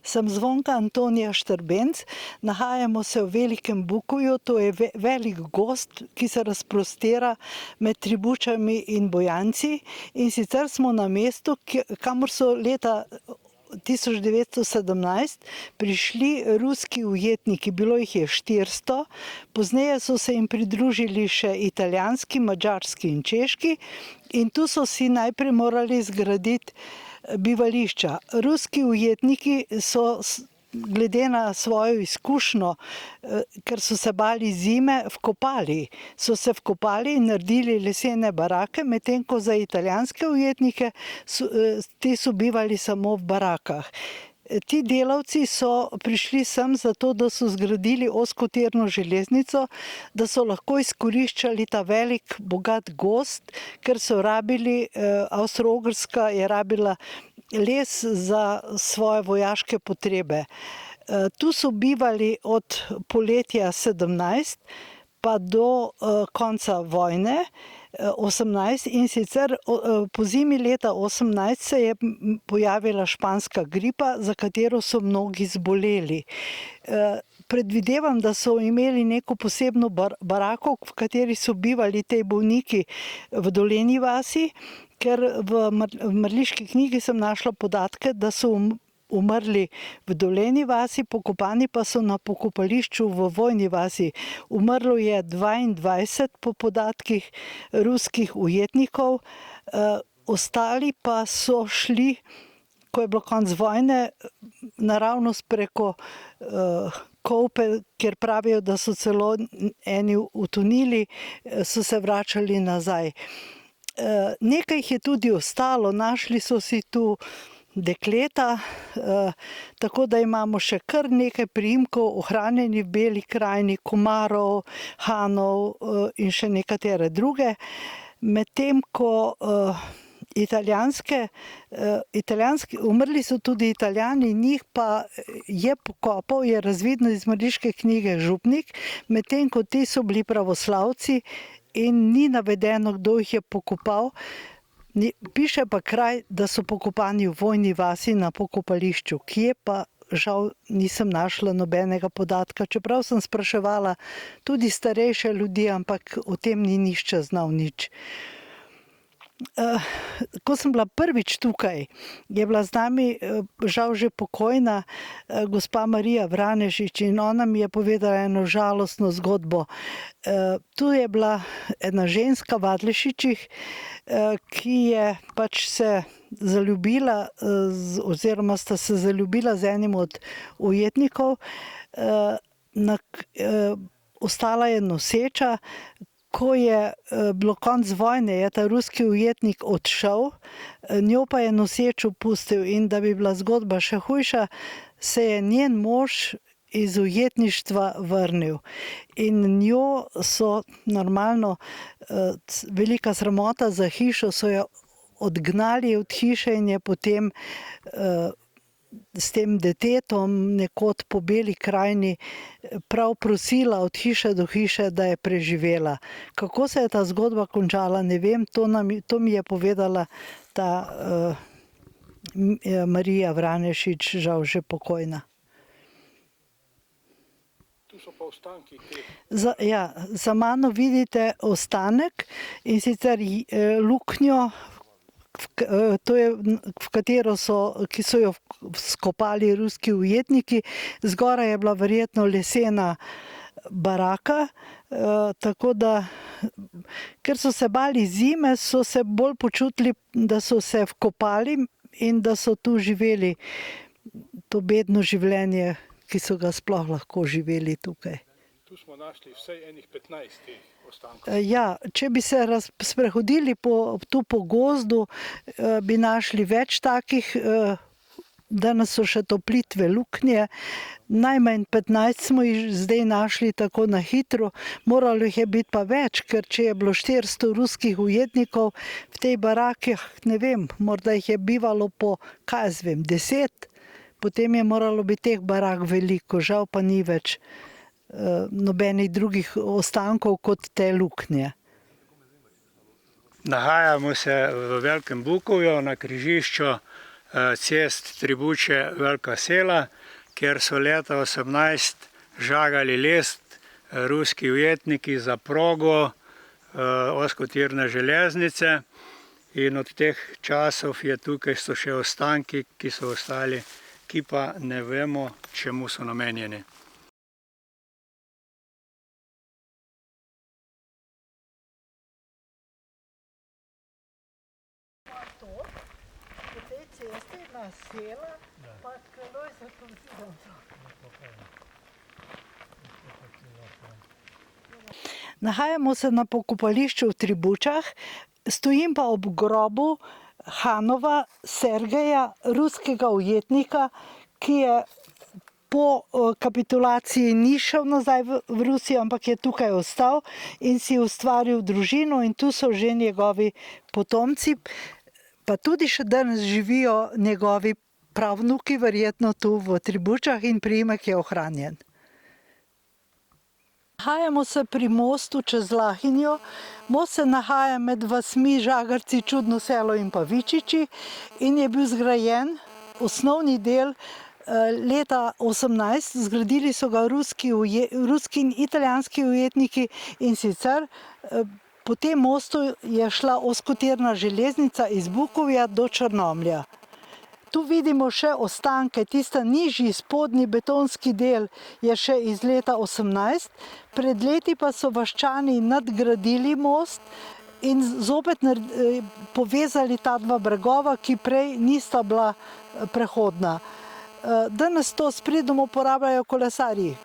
Sem Zvonka Antonija Štrbenc, nahajamo se v Velikem Bukovju, to je velik gozd, ki se razprostira med Tribučami in Bojanci, in sicer smo na mestu, kamor so leta 1917 prišli ruski ujetniki, bilo jih je 400, pozneje so se jim pridružili še italijanski, madžarski in češki, in tu so si najprej morali zgraditi bivališča. Ruski ujetniki so glede na svojo izkušnjo, ker so se bali zime, so se vkopali in naredili lesene barake, medtem ko za italijanske ujetnike ti so bivali samo v barakah. Ti delavci so prišli sem zato, da so zgradili ozkotirno železnico, da so lahko izkoriščali ta velik, bogat gozd, ker so rabili, Avstro-Ogrska je rabila les za svoje vojaške potrebe. Tu so bivali od poletja 17 pa do konca vojne 18, in sicer po zimi leta 18 se je pojavila španska gripa, za katero so mnogi zboleli. Predvidevam, da so imeli neko posebno barako, v kateri so bivali tej bolniki v Dolenji vasi, ker v mrliški knjigi sem našla podatke, da so umrli v Dolenji vasi, pokopani pa so na pokopališču v Vojni vasi. Umrlo je 22 po podatkih ruskih ujetnikov, ostali pa so šli, ko je bilo konec vojne, naravnost preko Kolpe, kjer pravijo, da so celo eni utonili, so se vračali nazaj. Nekaj jih je tudi ostalo, našli so si tu dekleta, tako da imamo še kar nekaj priimkov ohranjenih v Beli krajini, Komarov, Hanov in še nekatere druge, medtem ko umrli so tudi Italijani, njih pa je pokopal, je razvidno iz mrliške knjige, župnik, medtem ko ti so bili pravoslavci in ni navedeno, kdo jih je pokopal. Piše pa kraj, da so pokopani v Vojni vasi na pokopališču, kje pa žal nisem našla nobenega podatka, čeprav sem spraševala tudi starejše ljudi, ampak o tem ni nihče znal nič. Ko sem bila prvič tukaj, je bila z nami žal že pokojna gospa Marija Vranežič in ona mi je povedala eno žalostno zgodbo. Tu je bila ena ženska v Adlešičih, ki je pač se zaljubila oziroma sta se zaljubila z enim od ujetnikov, ostala je noseča. Ko je bilo konec vojne, je ta ruski ujetnik odšel, njo pa je nosečo pustil, in da bi bila zgodba še hujša, se je njen mož iz ujetništva vrnil. In njo so normalno, velika sramota za hišo, so jo odgnali od hiše in je potem s tem detetom nekod po Beli krajini prav prosila od hiše do hiše, da je preživela. Kako se je ta zgodba končala, ne vem, to mi je povedala ta Marija Vranešič, žal že pokojna. Tu so pa ostanki te. Za mano vidite ostanek, in sicer luknjo, v katero ki so jo skopali ruski ujetniki. Zgoraj je bila verjetno lesena baraka, tako da, ker so se bali zime, so se bolj počutili, da so se vkopali in da so tu živeli to bedno življenje, ki so ga sploh lahko živeli tukaj. Tu smo našli vsaj enih 15 teh ostankov. Ja, če bi se sprehodili tu po gozdu, bi našli več takih, danes so še to plitve luknje, najmanj 15 smo jih zdaj našli tako na hitro, moralo jih je biti pa več, ker če je bilo 400 ruskih ujetnikov v tej barakah, ne vem, morda jih je bivalo po, 10, potem je moralo biti teh barak veliko, žal pa ni več nobenih drugih ostankov kot te luknje. Nahajamo se v Velikem Bukovju na križišču cest Tribuče Velika Sela, kjer so leta 18 žagali lest ruski ujetniki za progo ozkotirne železnice. In od teh časov je tukaj so še ostanki, ki so ostali, ki pa ne vemo, čemu so namenjeni. Po tej cesti na Sela, pa Kraloj za Konfidenco. Nahajamo se na pokopališču v Tribučah, stojim pa ob grobu Hanova Sergeja, ruskega ujetnika, ki je po kapitulaciji ni šel nazaj v Rusijo, ampak je tukaj ostal in si ustvaril družino in tu so že njegovi potomci, pa tudi še danes živijo njegovi pravnuki, verjetno tu v Tribučah, in priimek je ohranjen. Nahajamo se pri mostu čez Lahinjo. Most se nahaja med vasmi Žagarci, Čudno selo in pa Vičiči in je bil zgrajen, osnovni del, leta 18. Zgradili so ga ruski in italijanski ujetniki, in sicer po tem mostu je šla ozkotirna železnica iz Bukovja do Črnomlja. Tu vidimo še ostanke, tista nižji spodnji betonski del je še iz leta 18. Pred leti pa so vaščani nadgradili most in zopet povezali ta dva bregova, ki prej nista bila prehodna. Danes to s pridom uporabljajo kolesarji.